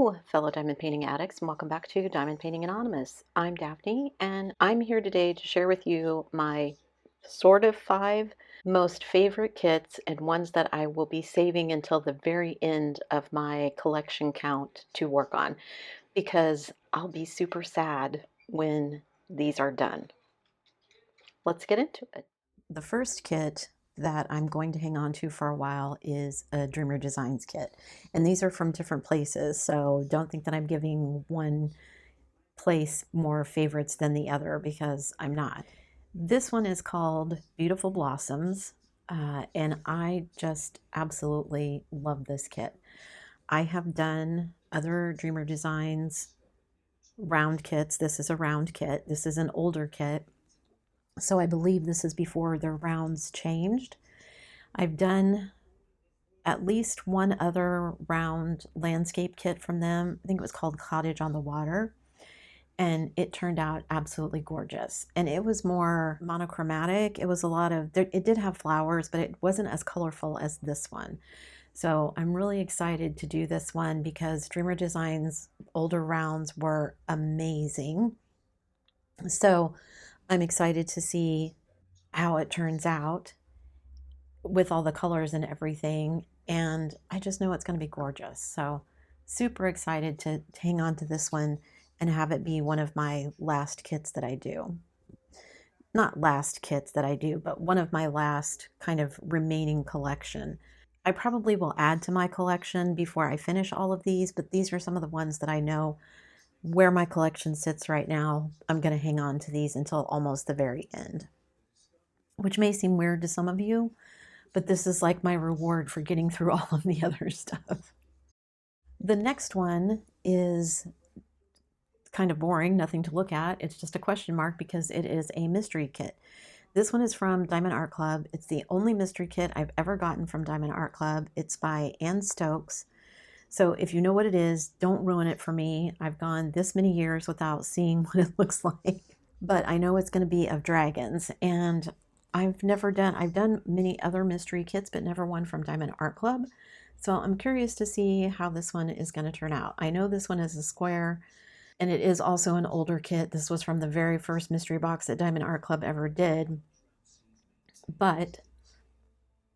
Hello, fellow diamond painting addicts, and welcome back to Diamond Painting Anonymous. I'm Daphne, and I'm here today to share with you my sort of 5 most favorite kits and ones that I will be saving until the very end of my collection count to work on because I'll be super sad when these are done. Let's get into it. The first kit that I'm going to hang on to for a while is a Dreamer Designs kit. And these are from different places, so don't think that I'm giving one place more favorites than the other because I'm not. This one is called Beautiful Blossoms, and I just absolutely love this kit. I have done other Dreamer Designs round kits. This is a round kit. This is an older kit. So I believe this is before their rounds changed. I've done at least one other round landscape kit from them. I think it was called Cottage on the Water. And it turned out absolutely gorgeous. And it was more monochromatic. It was a lot of, it did have flowers, but it wasn't as colorful as this one. So I'm really excited to do this one because Dreamer Designs older rounds were amazing. So I'm excited to see how it turns out with all the colors and everything. And I just know it's going to be gorgeous. So super excited to hang on to this one and have it be one of my last kits that I do. Not last kits that I do, but one of my last kind of remaining collection. I probably will add to my collection before I finish all of these, but these are some of the ones that I know where my collection sits right now. I'm going to hang on to these until almost the very end, which may seem weird to some of you, but this is like my reward for getting through all of the other stuff. The next one is kind of boring, nothing to look at. It's just a question mark because it is a mystery kit. This one is from Diamond Art Club. It's the only mystery kit I've ever gotten from Diamond Art Club. It's by Ann Stokes. So if you know what it is, don't ruin it for me. I've gone this many years without seeing what it looks like. But I know it's going to be of dragons, and I've done many other mystery kits, but never one from Diamond Art Club. So I'm curious to see how this one is going to turn out. I know this one is a square, and it is also an older kit. This was from the very first mystery box that Diamond Art Club ever did. But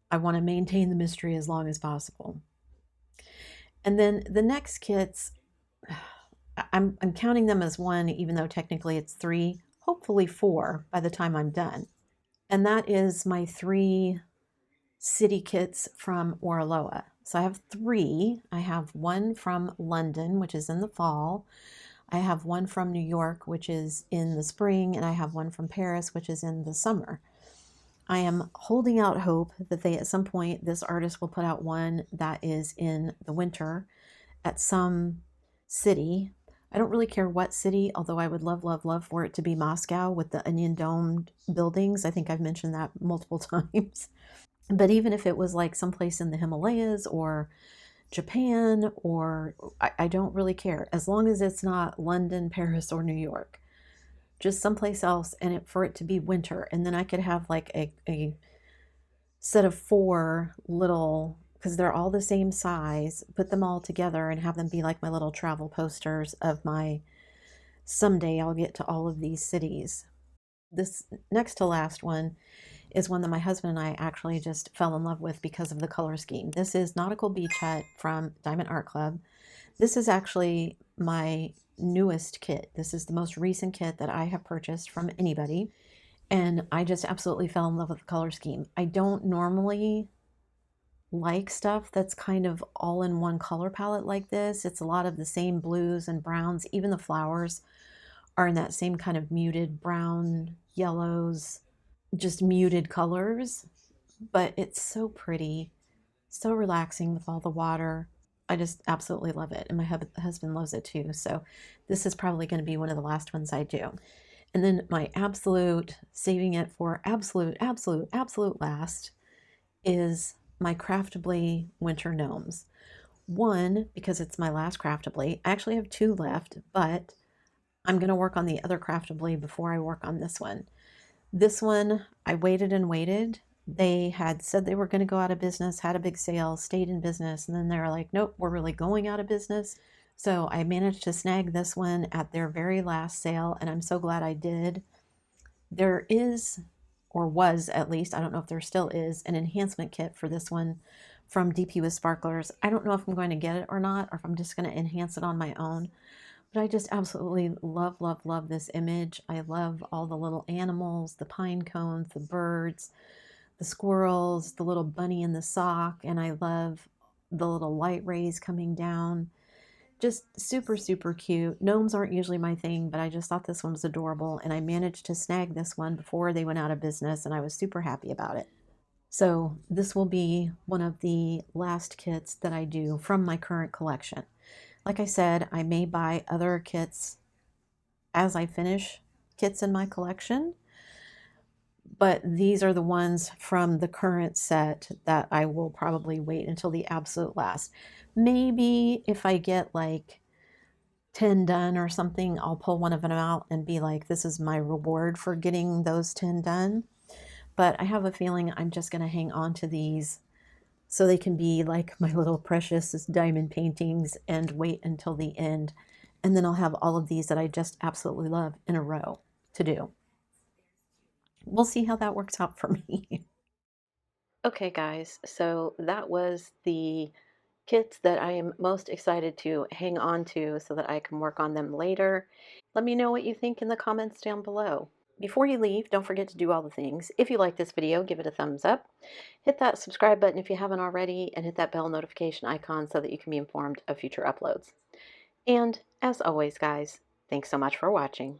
I want to maintain the mystery as long as possible. And then the next kits, I'm counting them as one, even though technically it's 3, hopefully 4 by the time I'm done. And that is my 3 city kits from Oraloa. So I have 3. I have one from London, which is in the fall. I have one from New York, which is in the spring, and I have one from Paris, which is in the summer. I am holding out hope that at some point, this artist will put out one that is in the winter at some city. I don't really care what city, although I would love, love, love for it to be Moscow with the onion domed buildings. I think I've mentioned that multiple times. But even if it was like someplace in the Himalayas or Japan, or I don't really care, as long as it's not London, Paris, or New York. Just someplace else, and for it to be winter. And then I could have like a set of 4 little, because they're all the same size, put them all together and have them be like my little travel posters of my, someday I'll get to all of these cities. This next to last one is one that my husband and I actually just fell in love with because of the color scheme. This is Nautical Beach Hut from Diamond Art Club. This is actually my newest kit. This is the most recent kit that I have purchased from anybody, and I just absolutely fell in love with the color scheme. I don't normally like stuff that's kind of all in one color palette like this. It's a lot of the same blues and browns. Even the flowers are in that same kind of muted brown, yellows, just muted colors, but it's so pretty, so relaxing with all the water. I just absolutely love it, and my husband loves it too. So this is probably going to be one of the last ones I do. And then my absolute, saving it for absolute, absolute, absolute last is my Craftably Winter Gnomes. One, because it's my last Craftably. I actually have 2 left, but I'm going to work on the other Craftably before I work on this one. This one, I waited and waited. They had said they were going to go out of business, had a big sale, stayed in business, and then they were like, nope, we're really going out of business. So I managed to snag this one at their very last sale, and I'm so glad I did. There is, or was at least, I don't know if there still is, an enhancement kit for this one from DP with Sparklers. I don't know if I'm going to get it or not, or if I'm just going to enhance it on my own. But I just absolutely love, love, love this image. I love all the little animals, the pine cones, the birds, the squirrels, the little bunny in the sock, and I love the little light rays coming down. Just super, super cute. Gnomes aren't usually my thing, but I just thought this one was adorable, and I managed to snag this one before they went out of business, and I was super happy about it. So this will be one of the last kits that I do from my current collection. Like I said, I may buy other kits as I finish kits in my collection, but these are the ones from the current set that I will probably wait until the absolute last. Maybe if I get like 10 done or something, I'll pull one of them out and be like, this is my reward for getting those 10 done. But I have a feeling I'm just going to hang on to these so they can be like my little precious diamond paintings and wait until the end. And then I'll have all of these that I just absolutely love in a row to do. We'll see how that works out for me. Okay, guys, so that was the kits that I am most excited to hang on to so that I can work on them later. Let me know what you think in the comments down below. Before you leave, don't forget to do all the things. If you like this video, give it a thumbs up. Hit that subscribe button if you haven't already, and hit that bell notification icon so that you can be informed of future uploads. And as always, guys, thanks so much for watching.